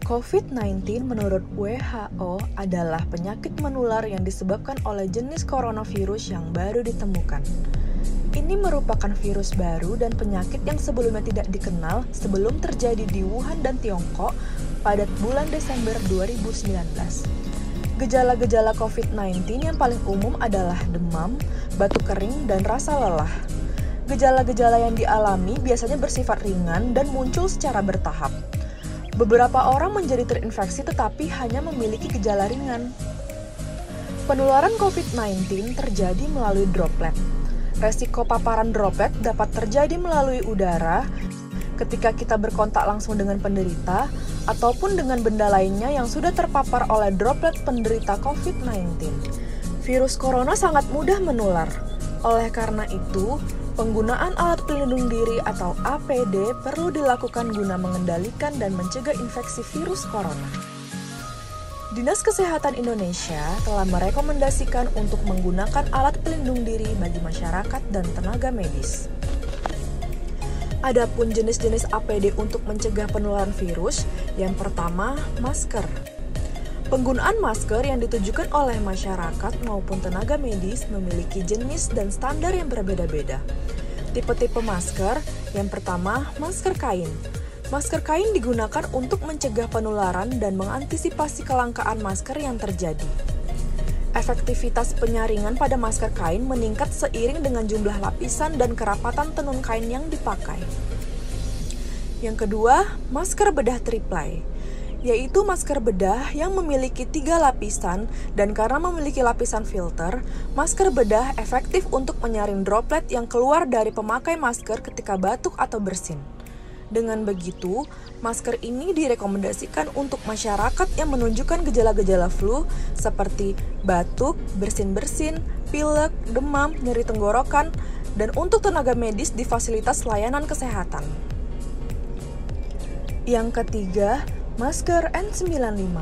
COVID-19 menurut WHO adalah penyakit menular yang disebabkan oleh jenis coronavirus yang baru ditemukan. Ini merupakan virus baru dan penyakit yang sebelumnya tidak dikenal sebelum terjadi di Wuhan dan Tiongkok pada bulan Desember 2019. Gejala-gejala COVID-19 yang paling umum adalah demam, batuk kering, dan rasa lelah. Gejala-gejala yang dialami biasanya bersifat ringan dan muncul secara bertahap. Beberapa orang menjadi terinfeksi tetapi hanya memiliki gejala ringan. Penularan COVID-19 terjadi melalui droplet. Resiko paparan droplet dapat terjadi melalui udara ketika kita berkontak langsung dengan penderita ataupun dengan benda lainnya yang sudah terpapar oleh droplet penderita COVID-19. Virus corona sangat mudah menular. Oleh karena itu, penggunaan alat pelindung diri atau APD perlu dilakukan guna mengendalikan dan mencegah infeksi virus corona. Dinas Kesehatan Indonesia telah merekomendasikan untuk menggunakan alat pelindung diri bagi masyarakat dan tenaga medis. Adapun jenis-jenis APD untuk mencegah penularan virus, yang pertama, masker. Penggunaan masker yang ditujukan oleh masyarakat maupun tenaga medis memiliki jenis dan standar yang berbeda-beda. Tipe-tipe masker, yang pertama, masker kain. Masker kain digunakan untuk mencegah penularan dan mengantisipasi kelangkaan masker yang terjadi. Efektivitas penyaringan pada masker kain meningkat seiring dengan jumlah lapisan dan kerapatan tenun kain yang dipakai. Yang kedua, masker bedah triplai, yaitu masker bedah yang memiliki 3 lapisan dan karena memiliki lapisan filter, masker bedah efektif untuk menyaring droplet yang keluar dari pemakai masker ketika batuk atau bersin. Dengan begitu, masker ini direkomendasikan untuk masyarakat yang menunjukkan gejala-gejala flu seperti batuk, bersin-bersin, pilek, demam, nyeri tenggorokan, dan untuk tenaga medis di fasilitas layanan kesehatan. Yang ketiga, masker N95.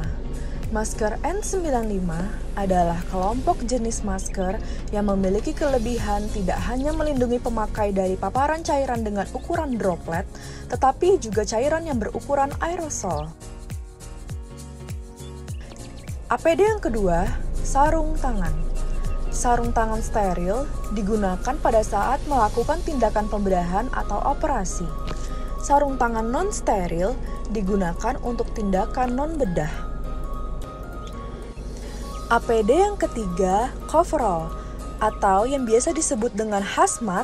Masker N95 adalah kelompok jenis masker yang memiliki kelebihan tidak hanya melindungi pemakai dari paparan cairan dengan ukuran droplet, tetapi juga cairan yang berukuran aerosol. APD yang kedua, sarung tangan. Sarung tangan steril digunakan pada saat melakukan tindakan pembedahan atau operasi. Sarung tangan non-steril digunakan untuk tindakan non-bedah. APD yang ketiga, coverall, atau yang biasa disebut dengan hazmat,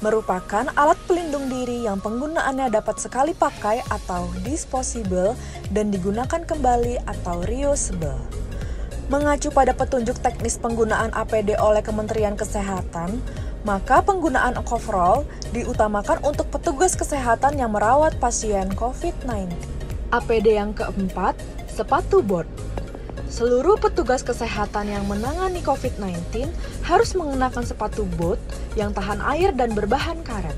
merupakan alat pelindung diri yang penggunaannya dapat sekali pakai atau disposable dan digunakan kembali atau reusable. Mengacu pada petunjuk teknis penggunaan APD oleh Kementerian Kesehatan, maka penggunaan coverall diutamakan untuk petugas kesehatan yang merawat pasien COVID-19. APD yang keempat, sepatu bot. Seluruh petugas kesehatan yang menangani COVID-19 harus mengenakan sepatu bot yang tahan air dan berbahan karet.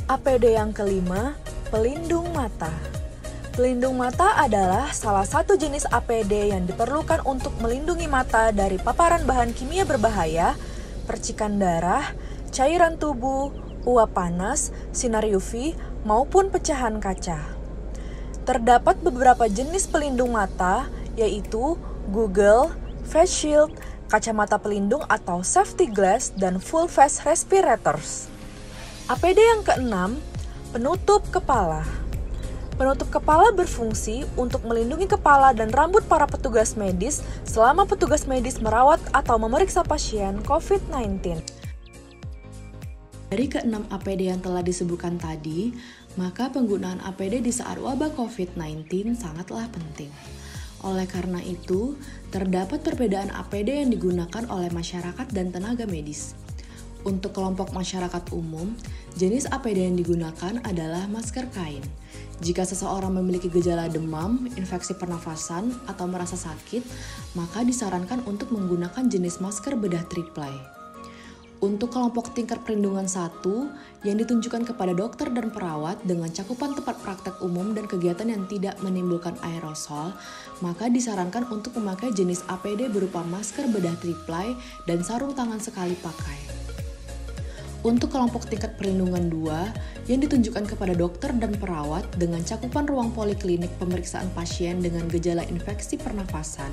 APD yang kelima, pelindung mata. Pelindung mata adalah salah satu jenis APD yang diperlukan untuk melindungi mata dari paparan bahan kimia berbahaya, percikan darah, cairan tubuh, uap panas, sinar UV, maupun pecahan kaca. Terdapat beberapa jenis pelindung mata, yaitu Google, face shield, kacamata pelindung atau safety glass, dan full face respirators. APD yang keenam, penutup kepala. Penutup kepala berfungsi untuk melindungi kepala dan rambut para petugas medis selama petugas medis merawat atau memeriksa pasien COVID-19. Dari keenam APD yang telah disebutkan tadi, maka penggunaan APD di saat wabah COVID-19 sangatlah penting. Oleh karena itu, terdapat perbedaan APD yang digunakan oleh masyarakat dan tenaga medis. Untuk kelompok masyarakat umum, jenis APD yang digunakan adalah masker kain. Jika seseorang memiliki gejala demam, infeksi pernafasan, atau merasa sakit, maka disarankan untuk menggunakan jenis masker bedah triplai. Untuk kelompok tingkat perlindungan 1 yang ditunjukkan kepada dokter dan perawat dengan cakupan tempat praktek umum dan kegiatan yang tidak menimbulkan aerosol, maka disarankan untuk memakai jenis APD berupa masker bedah triplai dan sarung tangan sekali pakai. Untuk kelompok tingkat perlindungan 2 yang ditunjukkan kepada dokter dan perawat dengan cakupan ruang poliklinik pemeriksaan pasien dengan gejala infeksi pernafasan,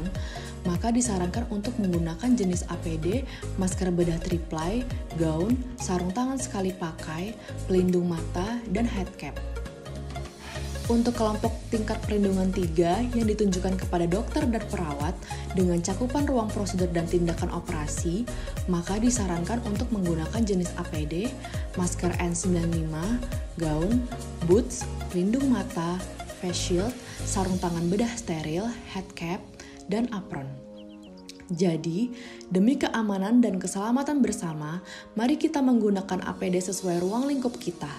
maka disarankan untuk menggunakan jenis APD, masker bedah triply, gaun, sarung tangan sekali pakai, pelindung mata, dan head cap. Untuk kelompok tingkat perlindungan 3 yang ditunjukkan kepada dokter dan perawat dengan cakupan ruang prosedur dan tindakan operasi, maka disarankan untuk menggunakan jenis APD, masker N95, gaun, boots, pelindung mata, face shield, sarung tangan bedah steril, head cap, dan apron. Jadi, demi keamanan dan keselamatan bersama, mari kita menggunakan APD sesuai ruang lingkup kita.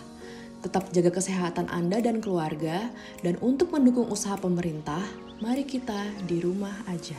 Tetap jaga kesehatan Anda dan keluarga, dan untuk mendukung usaha pemerintah, mari kita di rumah aja.